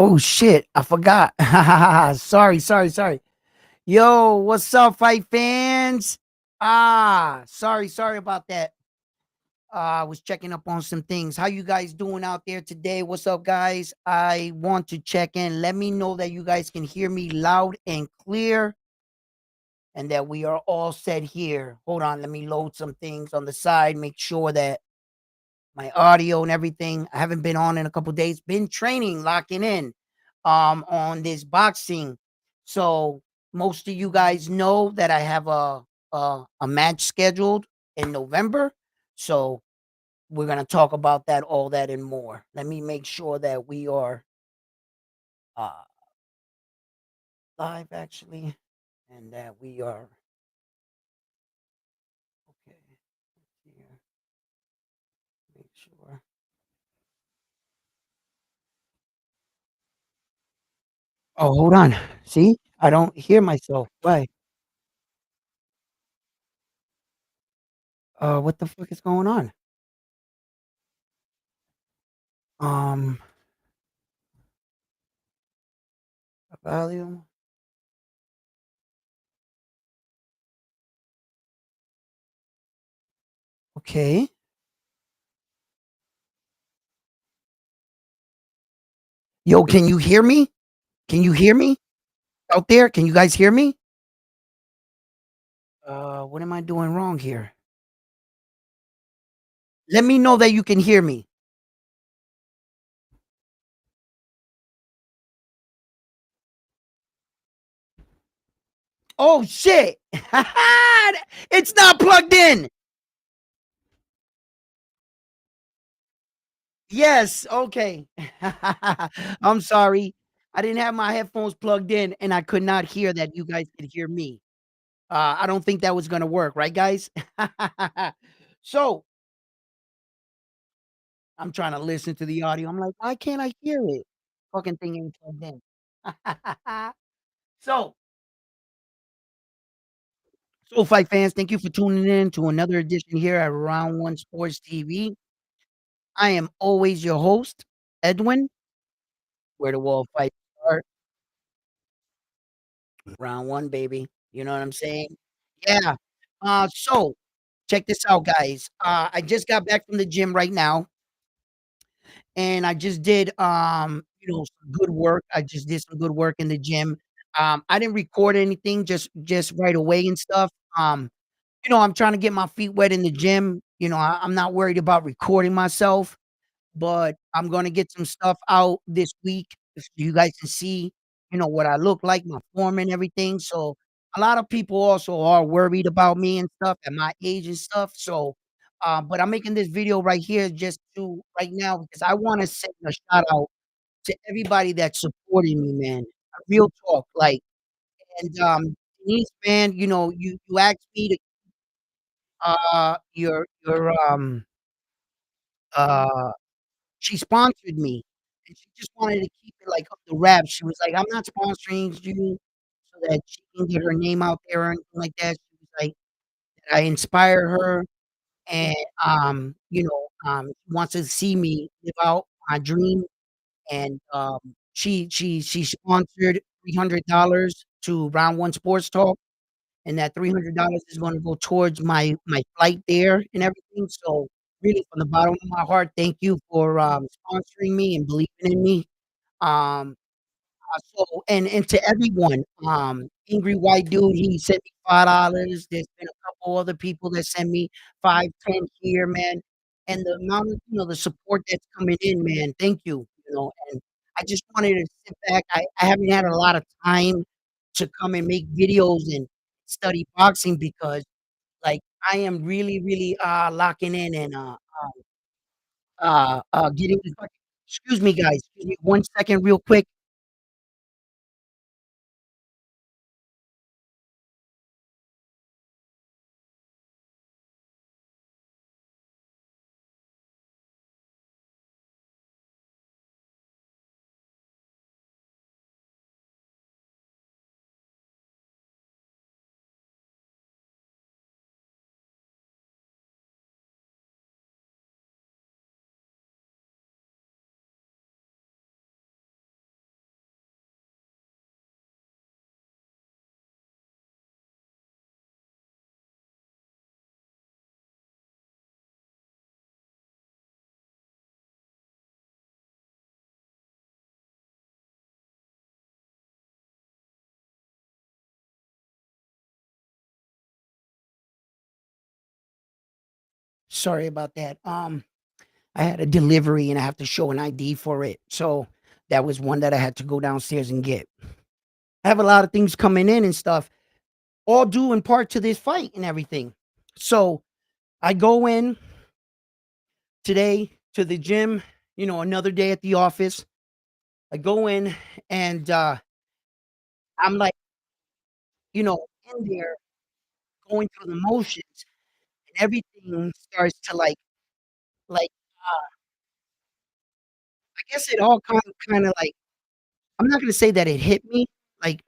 Oh shit, I forgot. Sorry. Yo, what's up, fight fans? Sorry about that. I was checking up on some things. How you guys doing out there today? What's up, guys? I want to check in. Let me know that you guys can hear me loud and clear and that we are all set here. Hold on, let me load some things on the side, make sure that my audio and everything. I haven't been on in a couple days. Been training, locking in on this boxing. So most of you guys know that I have a match scheduled in November. So we're gonna talk about that, all that, and more. Let me make sure that we are uh live actually, and that we are okay. Here, make sure. Oh, hold on. See, I don't hear myself. Why? What the fuck is going on? Um, volume. Okay. Yo, can you hear me? Can you hear me out there? Can you guys hear me? What am I doing wrong here? Let me know that you can hear me. Oh shit. It's not plugged in. Yes, okay. I'm sorry. I didn't have my headphones plugged in and I could not hear that you guys could hear me. I don't think that was gonna work, right, guys? So I'm trying to listen to the audio. I'm like, why can't I hear it? Fucking thing ain't plugged in. So, fight fans, thank you for tuning in to another edition here at Round One Sports TV. I am always your host, Edwin, where the wall fight start. Round one, baby. You know what I'm saying? Yeah. So check this out, guys. I just got back from the gym right now, and I just did some good work. I just did some good work in the gym. I didn't record anything just right away and stuff. I'm trying to get my feet wet in the gym. I'm not worried about recording myself, but I'm gonna get some stuff out this week so you guys can see, what I look like, my form and everything. So a lot of people also are worried about me and stuff at my age and stuff. So, but I'm making this video right here just to right now because I want to send a shout out to everybody that's supporting me, man. Real talk, like, and Denise, man, you asked me to uh she sponsored me, and she just wanted to keep it, like, up the wraps. She was like, "I'm not sponsoring you so that she can get her name out there or anything like that." She was like, that I inspire her and, wants to see me live out my dream, and, she sponsored $300 to Round One Sports Talk, and that $300 is gonna go towards my flight there and everything. So, really, from the bottom of my heart, thank you for, sponsoring me and believing in me. Um, and to everyone, Angry White Dude, he sent me $5. There's been a couple other people that sent me 5, 10 here, man, and the amount of, the support that's coming in, man, thank you, and I just wanted to sit back. I haven't had a lot of time to come and make videos and study boxing because, like, I am really, really, locking in and, getting excuse me, guys. Excuse me 1 second real quick. Sorry about that. I had a delivery and I have to show an ID for it. So that was one that I had to go downstairs and get. I have a lot of things coming in and stuff, all due in part to this fight and everything. So I go in today to the gym, another day at the office. I go in and I'm like, in there going through the motions and everything starts to like I guess it all kind of like I'm not gonna say that it hit me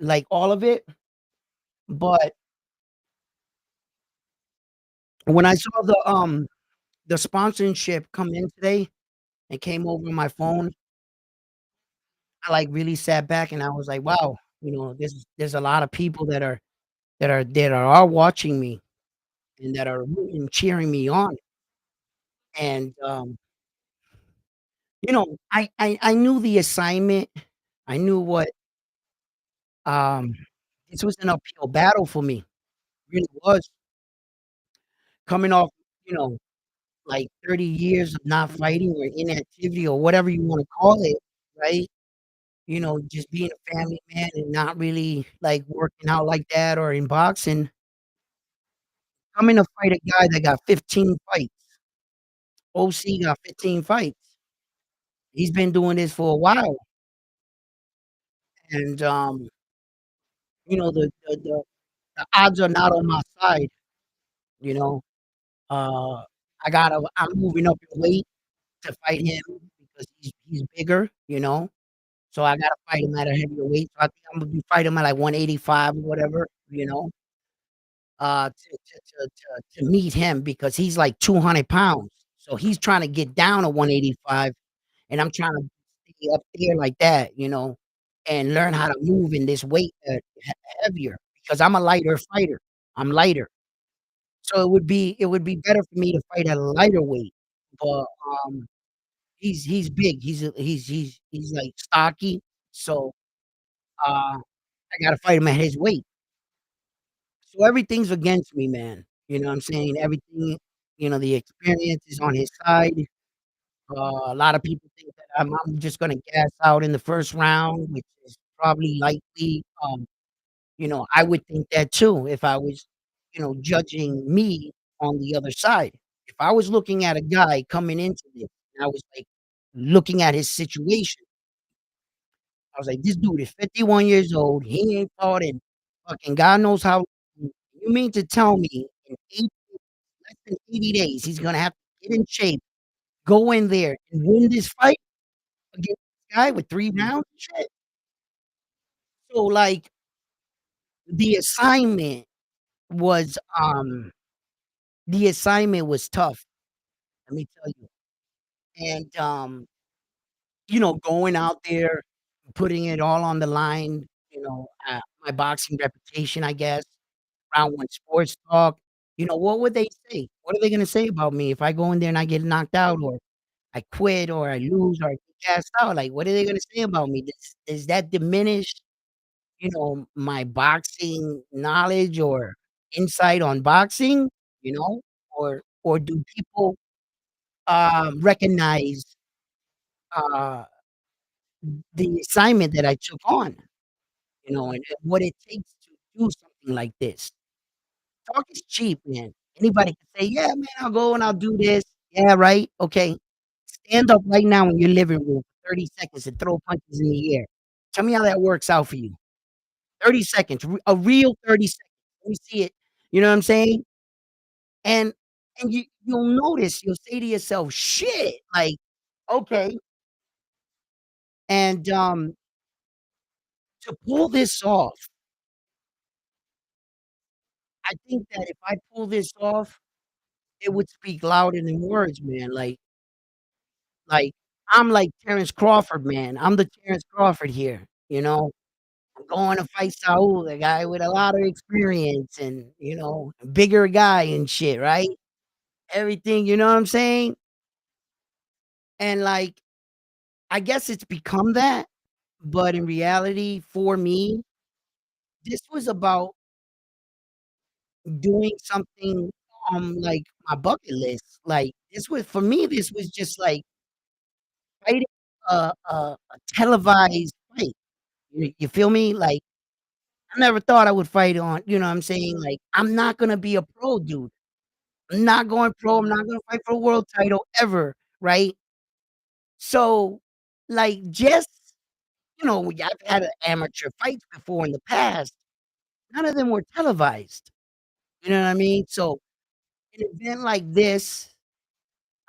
like all of it, but when I saw the sponsorship come in today and came over my phone, I like really sat back and I was like, wow, there's a lot of people that are watching me and that are rooting, cheering me on. And I knew the assignment. I knew what um this was an uphill battle for me. Really was coming off, you know, like 30 years of not fighting or inactivity or whatever you wanna call it, right? Just being a family man and not really, like, working out like that or in boxing, coming to fight a guy that got 15 fights. OC got 15 fights. He's been doing this for a while, and, the odds are not on my side, you know? Uh, I'm moving up in weight to fight him because he's bigger, so I gotta fight him at a heavier weight, so I think I'm gonna be fight him at, like, 185 or whatever, to meet him because he's, like, 200 pounds, so he's trying to get down to 185, and I'm trying to stay up there like that, and learn how to move in this weight, heavier because I'm a lighter fighter. I'm lighter, so it would be better for me to fight at a lighter weight, but, he's big, he's, like, stocky, so, I gotta fight him at his weight. So everything's against me, man. You know what I'm saying? Everything, the experience is on his side. A lot of people think that I'm just gonna gas out in the first round, which is probably likely. I would think that too if I was, judging me on the other side. If I was looking at a guy coming into this, and I was like looking at his situation, I was like, this dude is 51 years old. He ain't fought in fucking God knows how. You mean to tell me in less than 80 days, he's gonna have to get in shape, go in there and win this fight against this guy with 3 rounds and shit? So, like, the assignment was, the assignment was tough, let me tell you. And, going out there, putting it all on the line, my boxing reputation, I guess, around when sports talk, what would they say? What are they gonna say about me if I go in there and I get knocked out or I quit or I lose or I get gassed out? Like, what are they gonna say about me? Does that diminish, my boxing knowledge or insight on boxing, you know? Or do people, recognize, uh, the assignment that I took on, and what it takes to do something like this? Talk is cheap, man. Anybody can say, "Yeah, man, I'll go and I'll do this." Yeah, right? Okay. Stand up right now in your living room for 30 seconds and throw punches in the air. Tell me how that works out for you. 30 seconds, a real 30 seconds. Let me see it. You know what I'm saying? And you'll notice, you'll say to yourself, "Shit," like, "Okay." And, to pull this off, I think that if I pull this off, it would speak louder than words, man. Like, I'm like Terrence Crawford, man. I'm the Terrence Crawford here, I'm going to fight Saul, a guy with a lot of experience and, a bigger guy and shit, right? Everything, you know what I'm saying? And, like, I guess it's become that, but in reality, for me, this was about doing something. like, my bucket list. Like, this was for me, this was just like fighting a televised fight. You feel me? Like, I never thought I would fight on, you know what I'm saying? Like, I'm not gonna be a pro, dude. I'm not going pro, I'm not gonna fight for a world title ever, right? So, like, just, I've had amateur fights before in the past. None of them were televised, you know what I mean? So, an event like this,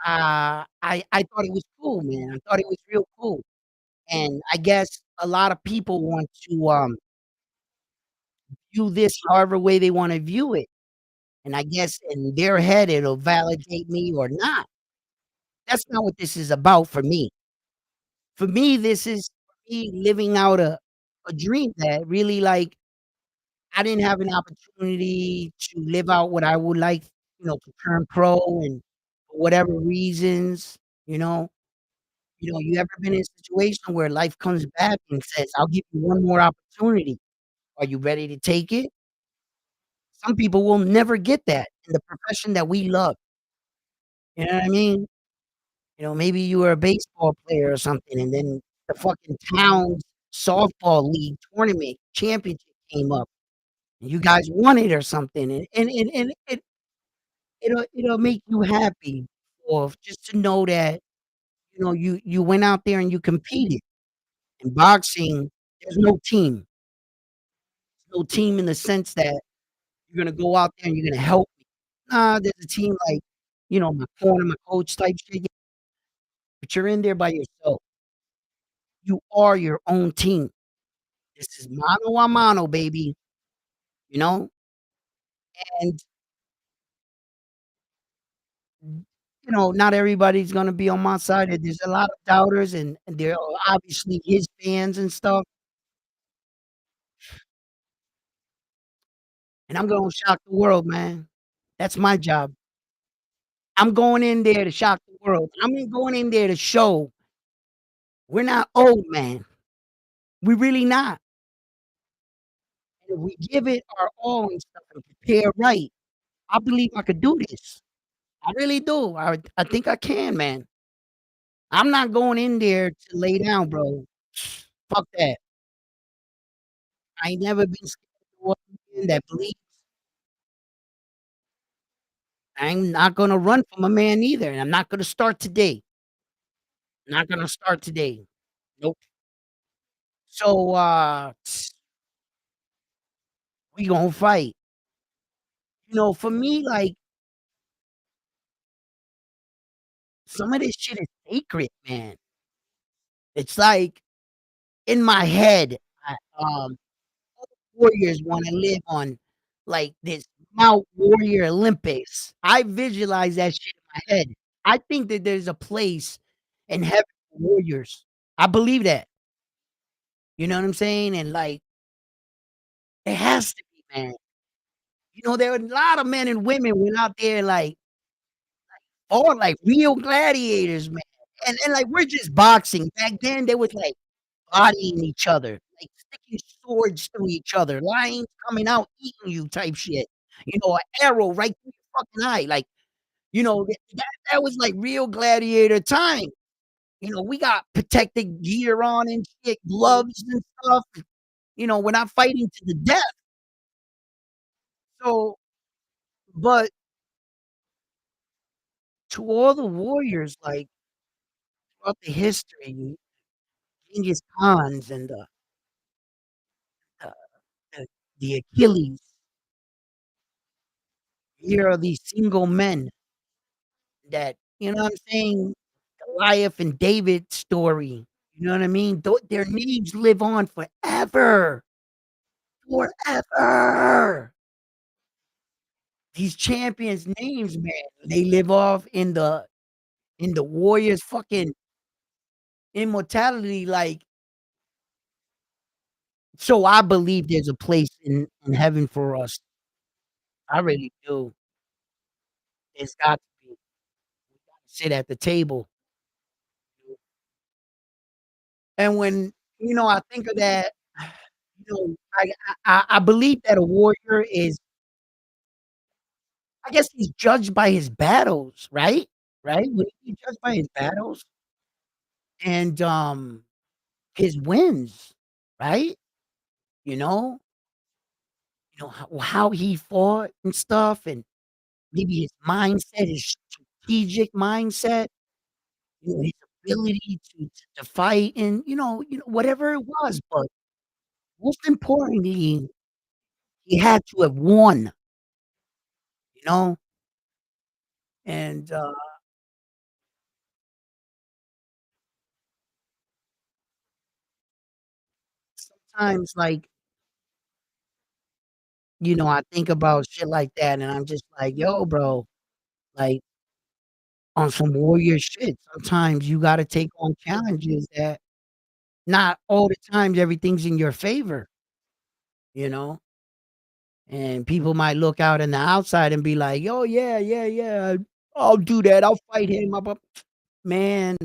I thought it was cool, man. I thought it was real cool, and I guess a lot of people want to, view this however way they wanna view it, and I guess in their head, it'll validate me or not. That's not what this is about for me. For me, this is me living out a dream that really, like, I didn't have an opportunity to live out what I would like, to turn pro and for whatever reasons, you know? You ever been in a situation where life comes back and says, "I'll give you one more opportunity. Are you ready to take it?" Some people will never get that in the profession that we love, you know what I mean? Maybe you were a baseball player or something, and then the fucking town's softball league tournament championship came up, and you guys won it or something, and it'll make you happy or just to know that, you went out there and you competed. In boxing, there's no team. No team in the sense that you're gonna go out there and you're gonna help me. Nah, there's a team like, my corner, my coach type shit, yeah, but you're in there by yourself. You are your own team. This is mano a mano, baby, you know? And, not everybody's gonna be on my side, and there's a lot of doubters, and there are obviously his fans and stuff, and I'm gonna shock the world, man. That's my job. I'm going in there to shock the world. I'm going in there to show we're not old, man. We really not. And if we give it our all and stuff and prepare right, I believe I could do this. I really do. I think I can, man. I'm not going in there to lay down, bro. Fuck that. I ain't never been scared of one man that believes. I'm not gonna run from a man either, and I'm not gonna start today. Not gonna start today. Nope. So, we gonna fight. For me, like, some of this shit is sacred, man. It's like, in my head, I, warriors wanna live on, like, this Mount Warrior Olympus. I visualize that shit in my head. I think that there's a place in heaven for warriors. I believe that. You know what I'm saying? And, like, it has to be, man. There are a lot of men and women went out there, like, all like real gladiators, man. And, like, we're just boxing. Back then, they was, like, bodying each other, like, sticking swords through each other, lions coming out eating you type shit. An arrow right through your fucking eye, like, that was, like, real gladiator time. We got protective gear on and shit, gloves and stuff. We're not fighting to the death. So but to all the warriors, like, throughout the history, Genghis Khans and the the the Achilles, here are these single men that, what I'm saying? Goliath and David's story, you know what I mean? Their names live on forever, forever. These champions' names, man, they live off in the Warriors' fucking immortality, like, so I believe there's a place in heaven for us. I really do. There's got to be. We gotta sit at the table. And when, I think of that, I believe that a warrior is I guess he's judged by his battles, right? Right? Would he be judged by his battles and, his wins, right? You know? How he fought and stuff, and maybe his mindset, his strategic mindset, his ability to fight and, whatever it was, but most importantly, he had to have won, you know? And, sometimes, like, I think about shit like that, and I'm just like, "Yo, bro," like, on some warrior shit, sometimes you gotta take on challenges that not all the times everything's in your favor, you know? And people might look out in the outside and be like, "Oh, yeah, yeah, yeah, I'll do that, I'll fight him, blah, man,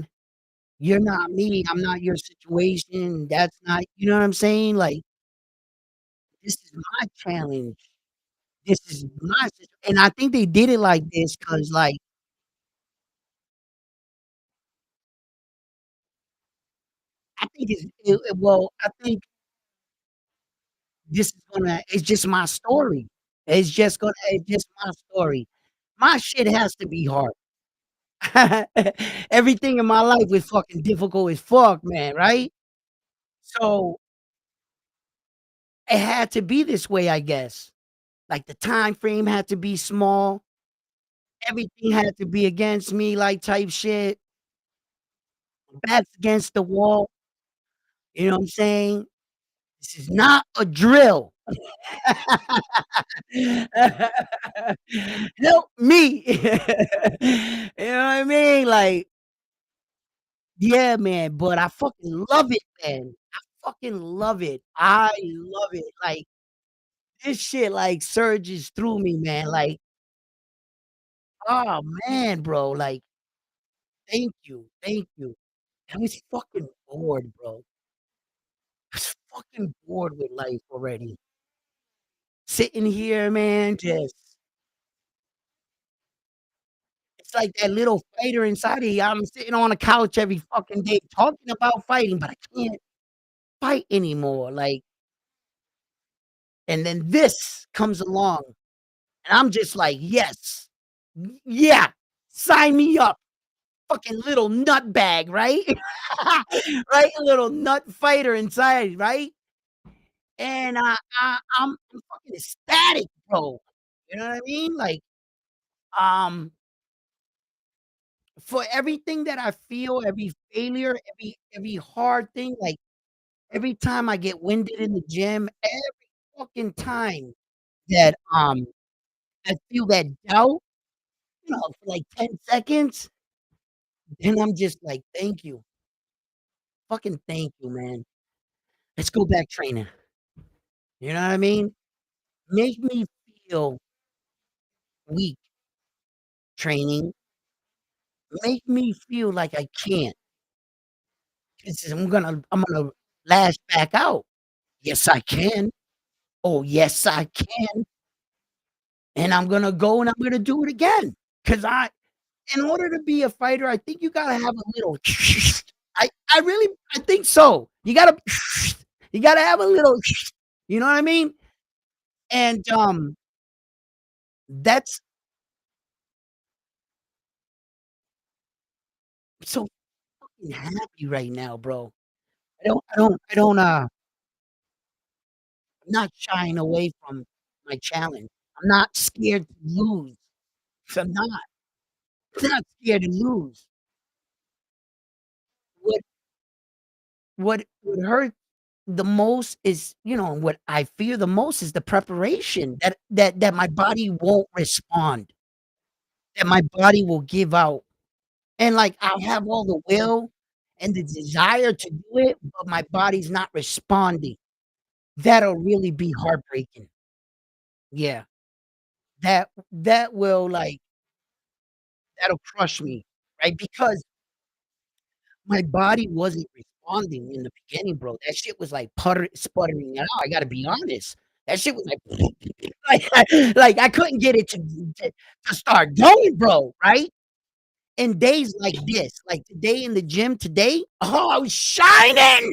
you're not me, I'm not your situation, that's not you know what I'm saying? Like, this is my challenge. This is my situ and I think they did it like this because, like, I think I think this is gonna it's just my story. It's just my story. My shit has to be hard. Everything in my life is fucking difficult as fuck, man, right? So, it had to be this way, I guess. Like, the time frame had to be small, everything had to be against me, like, type shit, back's against the wall, you know what I'm saying? This is not a drill. Help me. You know what I mean? Like, yeah, man, but I fucking love it, man. I fucking love it. I love it. Like, this shit, like, surges through me, man. Like, oh, man, bro. Like, thank you. Thank you. I was fucking bored, bro. I was fucking bored with life already. Sitting here, man, just it's like that little fighter inside of you. I'm sitting on a couch every fucking day talking about fighting, but I can't fight anymore. Like, and then this comes along, and I'm just like, yes, yeah, sign me up. Fucking little nut bag, right? Right? A little nut fighter inside, right? And I'm fucking ecstatic, bro. You know what I mean? Like, um, for everything that I feel, every failure, every hard thing, like, every time I get winded in the gym, every fucking time that, I feel that doubt, for like 10 seconds, then I'm just like, "Thank you. Fucking thank you, man. Let's go back training." You know what I mean? Make me feel weak training, make me feel like I can't, 'cause I'm gonna lash back out. Yes, I can. Oh, yes, I can, and I'm gonna go and I'm gonna do it again, 'cause in order to be a fighter, I think you gotta have a little I really I think so. You gotta have a little you know what I mean? And, that's I'm so fucking happy right now, bro. I'm not shying away from my challenge. I'm not scared to lose. I'm not. I'm not scared to lose. What what hurt the most is, what I fear the most is the preparation that my body won't respond, that my body will give out. And, like, I'll have all the will and the desire to do it, but my body's not responding. That'll really be heartbreaking. Yeah. That will, like that'll crush me, right? Because my body wasn't responding in the beginning, bro. That shit was, like, sputtering out, I gotta be honest. That shit was like like I couldn't get it to start going, bro, right? In days like this, like today in the gym today, oh, I was shining,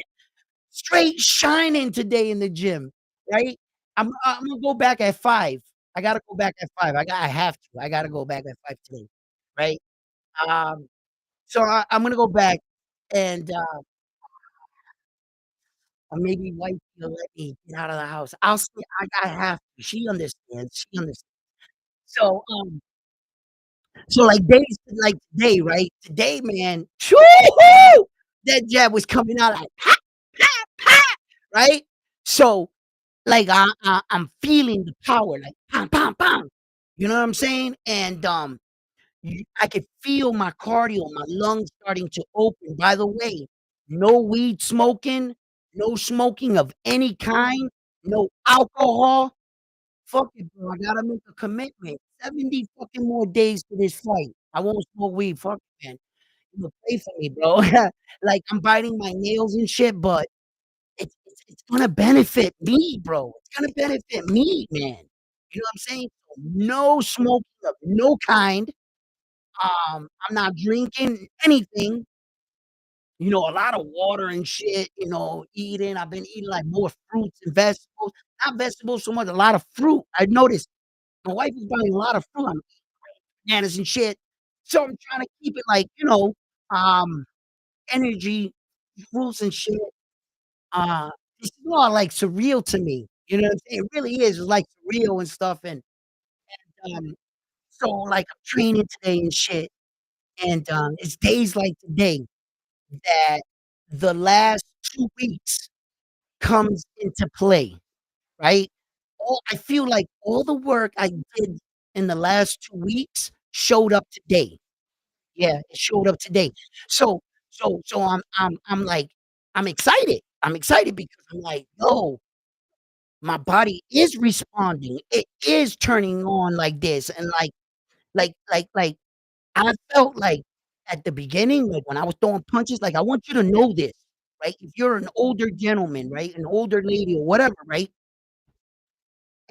straight shining today in the gym, right? I'm gonna go back at 5. I gotta go back at 5. I have to. I gotta go back at 5 today, right? Um, so I'm gonna go back and, maybe wife will let me get out of the house. I'll see. I have to. She understands. She understands. So, so like days like today, right? Today, man, shoo-hoo, that jab was coming out like pa, pa, pa, right? So like I'm feeling the power, like pam, pam, pam. You know what I'm saying? And I could feel my cardio, my lungs starting to open. By the way, no weed smoking, no smoking of any kind, no alcohol. Fuck it, bro. I gotta make a commitment. 70 fucking more days to this fight. I won't smoke weed. Fuck it, man. You know, pray for me, bro. Like I'm biting my nails and shit, but it's gonna benefit me, bro. It's gonna benefit me, man. You know what I'm saying? So no smoking of no kind. I'm not drinking anything. You know, a lot of water and shit, you know, eating. I've been eating, like, more fruits and vegetables. Not vegetables so much, a lot of fruit. I noticed my wife is buying a lot of fruit. I'm bananas and shit. So I'm trying to keep it like, um, energy, fruits and shit. Uh, it's more like surreal to me. You know what I'm saying? It really is. It's like surreal and stuff. And um, so like I'm training today and shit. And it's days like today that the last 2 weeks comes into play, right? All I feel like all the work I did in the last 2 weeks showed up today. Yeah, it showed up today. So I'm like, I'm excited. I'm excited because I'm like, "Yo, my body is responding. It is turning on like this." And like I felt like at the beginning, like when I was throwing punches, like I want you to know this, right? If you're an older gentleman, right, an older lady or whatever, right,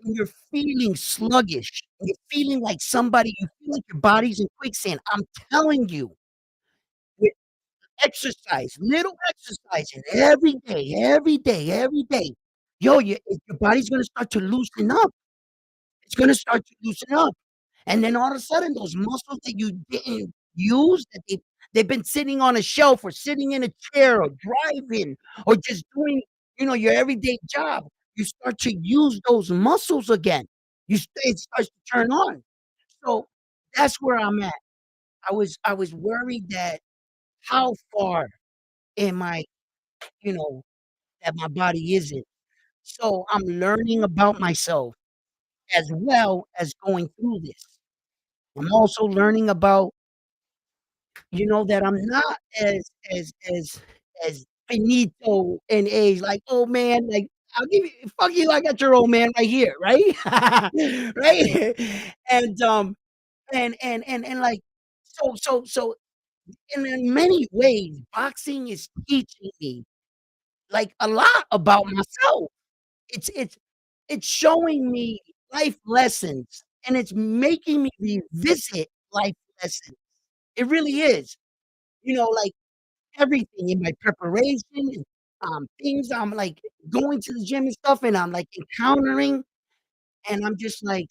and you're feeling sluggish, you're feeling like you feel like your body's in quicksand. I'm telling you, with exercise, little exercising every day, every day, yo, your body's gonna start to loosen up. It's gonna start to loosen up. And then all of a sudden, those muscles that you didn't use, that they've been sitting on a shelf or sitting in a chair or driving or just doing, your everyday job, you start to use those muscles again. It starts to turn on. So that's where I'm at. I was worried that how far am I, you know, that my body isn't. So I'm learning about myself as well as going through this. I'm also learning about, that I'm not as finito in age, like, "Oh, man," like, I'll give you fuck you, I got your old man right here, right? Right? And, like, so in many ways, boxing is teaching me, like, a lot about myself. It's it's showing me life lessons, and it's making me revisit life lessons. It really is. Like everything in my preparation and, things I'm, like, going to the gym and stuff, and I'm, like, encountering, and I'm just like,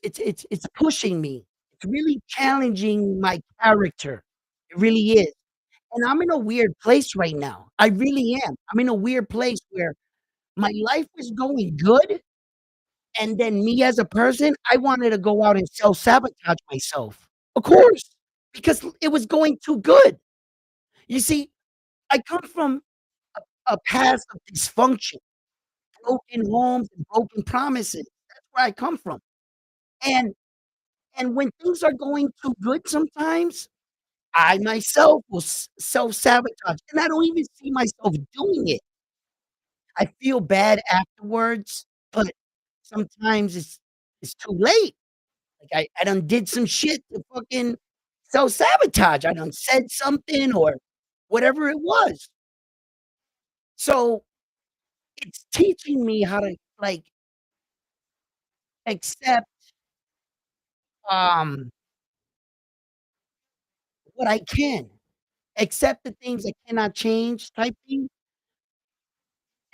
it's pushing me. It's really challenging my character. It really is. And I'm in a weird place right now. I really am. I'm in a weird place where my life was going good, and then me as a person, I wanted to go out and self-sabotage myself. Of course, because it was going too good. You see, I come from a past of dysfunction, broken homes and broken promises. That's where I come from. And when things are going too good sometimes, I myself will self-sabotage, and I don't even see myself doing it. I feel bad afterwards, but sometimes it's too late. Like, I done did some shit to fucking self-sabotage. I done said something or whatever it was. So, it's teaching me how to, like, accept, um, what I can, accept the things I cannot change type thing,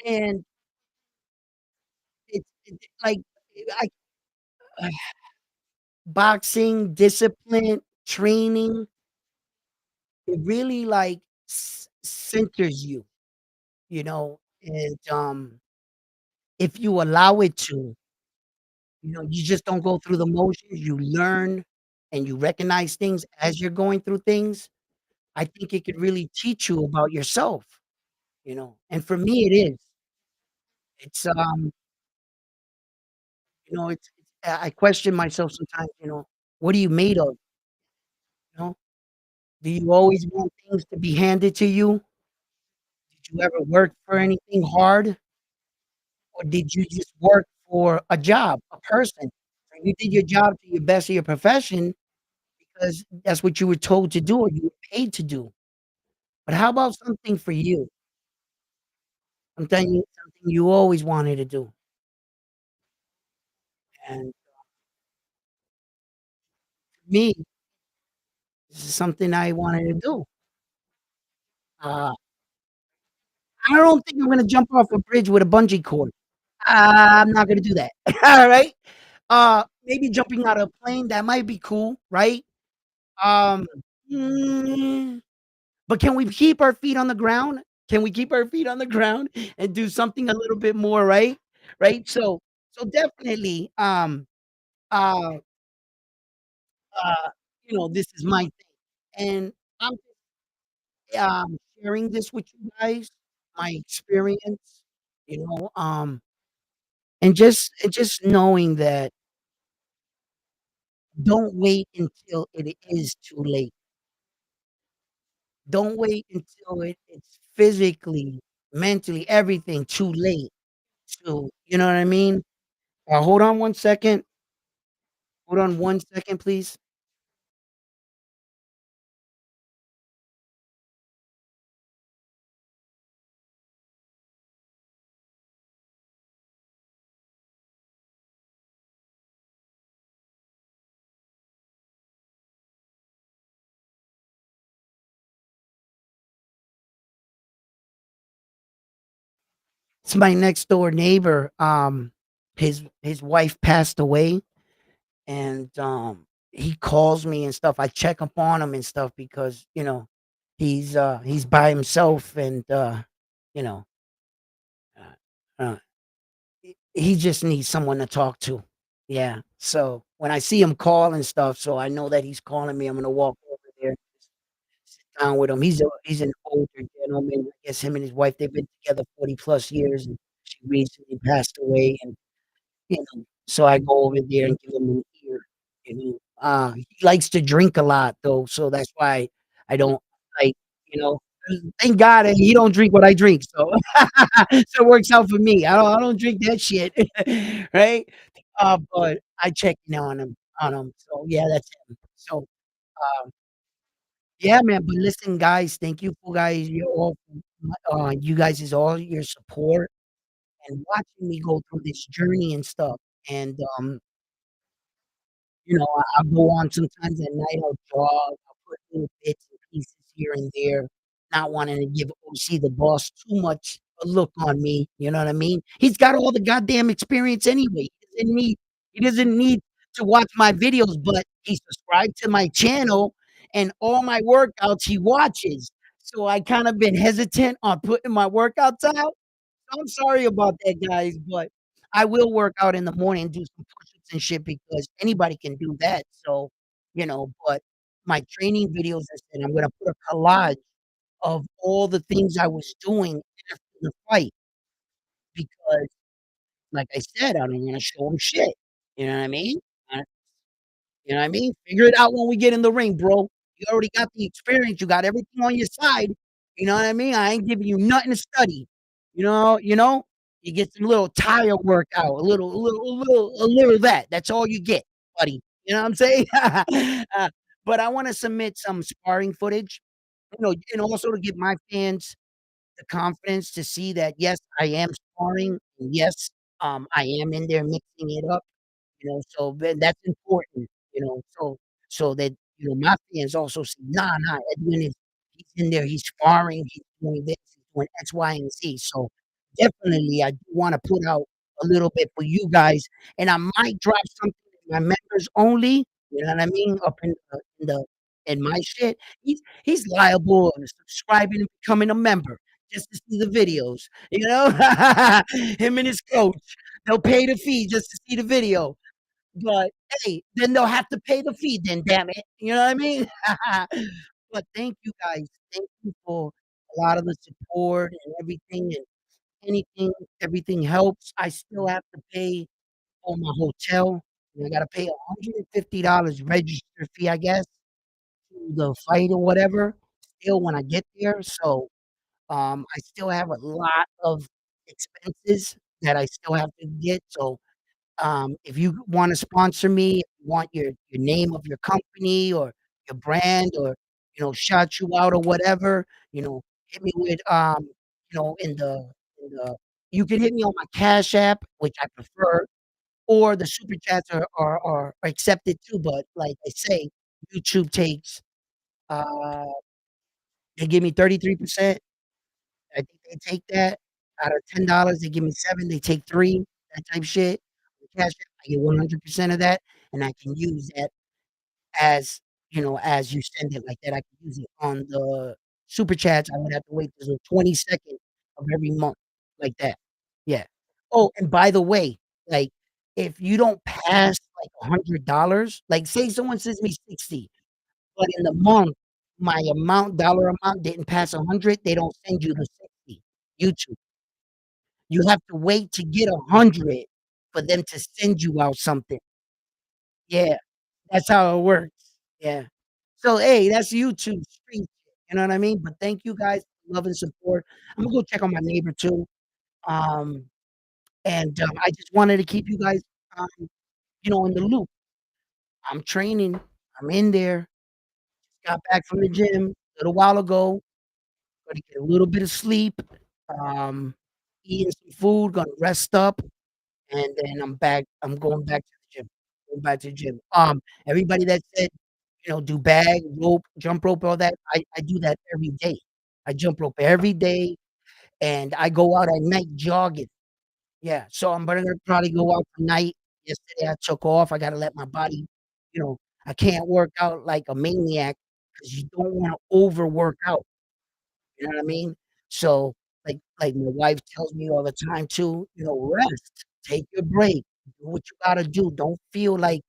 and like, I boxing, discipline, training, it really, like, centers you, and, if you allow it to, you just don't go through the motions, you learn and you recognize things as you're going through things, I think it could really teach you about yourself, and for me, it is. It's, I question myself sometimes, what are you made of, you know? Do you always want things to be handed to you? Did you ever work for anything hard? Or did you just work for a job, a person? And you did your job to your best of your profession because that's what you were told to do or you were paid to do. But how about something for you? Something you always wanted to do, and me, this is something I wanted to do. Uh, I don't think I'm gonna jump off a bridge with a bungee cord. I'm not gonna do that. Alright? Maybe jumping out of a plane, that might be cool, right? Um, mm, but can we keep our feet on the ground? Can we keep our feet on the ground and do something a little bit more, right? Right? So definitely, uh, uh, this is my thing, and I'm, sharing this with you guys, my experience, and just knowing that don't wait until it is too late. Don't wait until it's physically, mentally, everything too late to you know what I mean? Hold on 1 second. Hold on 1 second, please. It's my next door neighbor, his wife passed away, and, he calls me and stuff. I check up on him and stuff because, he's by himself and, you know, uh he just needs someone to talk to. Yeah, so when I see him call and stuff, so I know that he's calling me, I'm gonna walk over there, sit down with him. He's an older gentleman. I guess him and his wife, they've been together 40 plus years, and she recently passed away, and, so I go over there and give him an ear, he likes to drink a lot, though, so that's why I don't like, you know thank God that he don't drink what I drink, so so it works out for me. I don't drink that shit, right? But I check in on him, so yeah, that's him. So, yeah, man, but listen, guys, thank you for guys, you guys is all your support and watching me go through this journey and stuff, and, I'll go on sometimes at night, I'll jog, I'll put little bits and pieces here and there, not wanting to give OC the boss too much a look on me, you know what I mean? He's got all the goddamn experience anyway, he doesn't need to watch my videos, but he's subscribed to my channel, and all my workouts he watches, so I kinda been hesitant on putting my workouts out. I'm sorry about that, guys, but I will work out in the morning and do some push-ups and shit because anybody can do that, so, but my training videos, I said, I'm gonna put a collage of all the things I was doing after the fight because, like I said, I don't wanna show 'em shit, you know what I mean? Uh, you know what I mean? Figure it out when we get in the ring, bro. You already got the experience, you got everything on your side, you know what I mean? I ain't giving you nothing to study, you know? You get some little tire workout, a little of that, that's all you get, buddy, you know what I'm saying? Uh, but I wanna submit some sparring footage, and also to give my fans the confidence to see that, yes, I am sparring, and yes, I am in there mixing it up, so then that's important, so that, my fans also see, "Nah, nah, Edwin is he's in there, he's sparring, he's doing this, he's doing X, Y, and Z." So, definitely, I do wanna put out a little bit for you guys, and I might drop something in my members only, you know what I mean, up in my shit. He's liable to subscribing and becoming a member just to see the videos, you know? Him and his coach, they'll pay the fee just to see the video. But, hey, then they'll have to pay the fee then, damn it, you know what I mean? But thank you guys. Thank you for a lot of the support and everything, and anything everything helps. I still have to pay for my hotel, and I gotta pay $150 register fee, I guess, to the fight or whatever, still when I get there, so, I still have a lot of expenses that I still have to get, so if you wanna sponsor me, if you want your name of your company or your brand or, shout you out or whatever, hit me with, in the you can hit me on my Cash App, which I prefer, or the super chats are accepted too, but like I say, YouTube takes, uh they give me 33%. I think they take that. Out of $10, they give me 7, they take 3, that type shit. The Cash App, I get 100% of that, and I can use that as, as you send it like that. I can use it on the super chats. I would have to wait till the 22nd of every month, like that. Yeah. Oh, and by the way, like, if you don't pass, like, $100, like, say someone sends me 60, but in the month, my dollar amount didn't pass 100, they don't send you the 60. YouTube. You have to wait to get 100 for them to send you out something. Yeah, that's how it works. Yeah. So, hey, that's YouTube street shit, you know what I mean? But thank you guys for love and support. I'm gonna go check on my neighbor too. Um, I just wanted to keep you guys, um, in the loop. I'm training. I'm in there. Got back from the gym a little while ago. Gonna get a little bit of sleep. Um, eating some food. Gonna rest up. And then I'm going back to the gym, going back to the gym. Everybody that said, do bag, rope, jump rope, all that, I do that every day. I jump rope every day, and I go out at night jogging. Yeah, so I'm gonna probably go out tonight. Yesterday, I took off. I gotta let my body, you know, I can't work out like a maniac because you don't wanna overwork out. You know what I mean? So, like my wife tells me all the time too, "Rest, take your break, do what you gotta do, don't feel like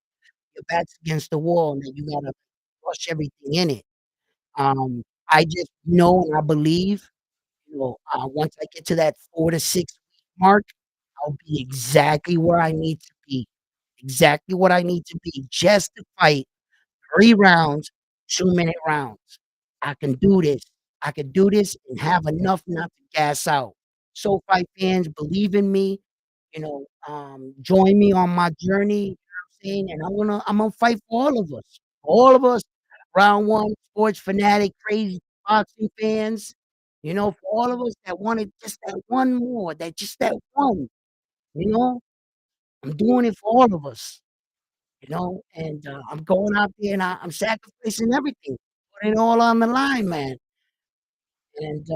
your back's against the wall and that you gotta rush everything in it." I just know and I believe, once I get to that 4 to 6 week mark, I'll be exactly where I need to be, exactly what I need to be just to fight 3 rounds, 2-minute rounds. I can do this. I can do this and have enough not to gas out. SoFi fans, believe in me, join me on my journey, I'm saying, and I'm gonna fight for all of us. All of us, round 1, sports fanatic, crazy boxing fans, for all of us that wanted just that one more, that one, you know? I'm doing it for all of us. And, I'm going out there and I'm sacrificing everything, putting it all on the line, man, and,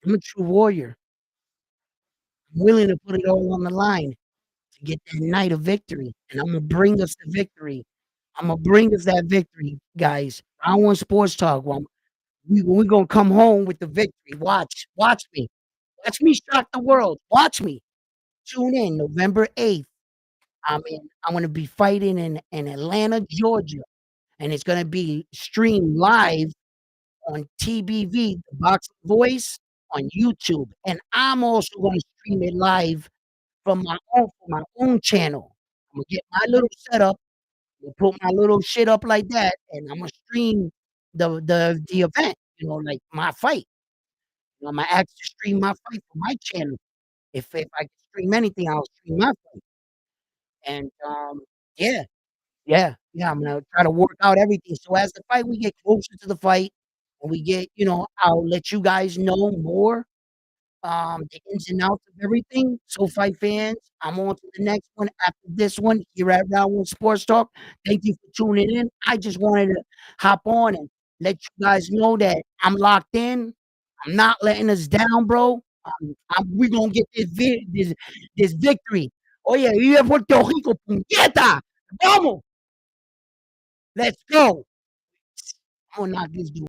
I'm a true warrior. I'm willing to put it all on the line to get that night of victory, and Imma bring us the victory. Imma bring us that victory, guys. Round 1 Sports Talk, we gonna come home with the victory. Watch me. Watch me shock the world. Watch me. Tune in November 8th. I'm gonna be fighting in Atlanta, Georgia. And it's gonna be streamed live on TBV, The Boxing Voice, on YouTube, and I'm also gonna stream it live from my own channel. Imma get my little setup, Imma put my little shit up like that, and Imma stream the event, like my fight. Imma ask to stream my fight from my channel. If I can stream anything, I'll stream my fight. And, yeah, yeah, I'm gonna try to work out everything, so as the fight we get closer to the fight, when we get, I'll let you guys know more, the ins and outs of everything. So, fight fans, I'm on to the next one after this one here at Round One Sports Talk. Thank you for tuning in. I just wanted to hop on and let you guys know that I'm locked in. I'm not letting us down, bro. We gonna get this victory. Oye, vive Puerto Rico, puñeta! Vamos, let's go. I'm gonna knock this dude.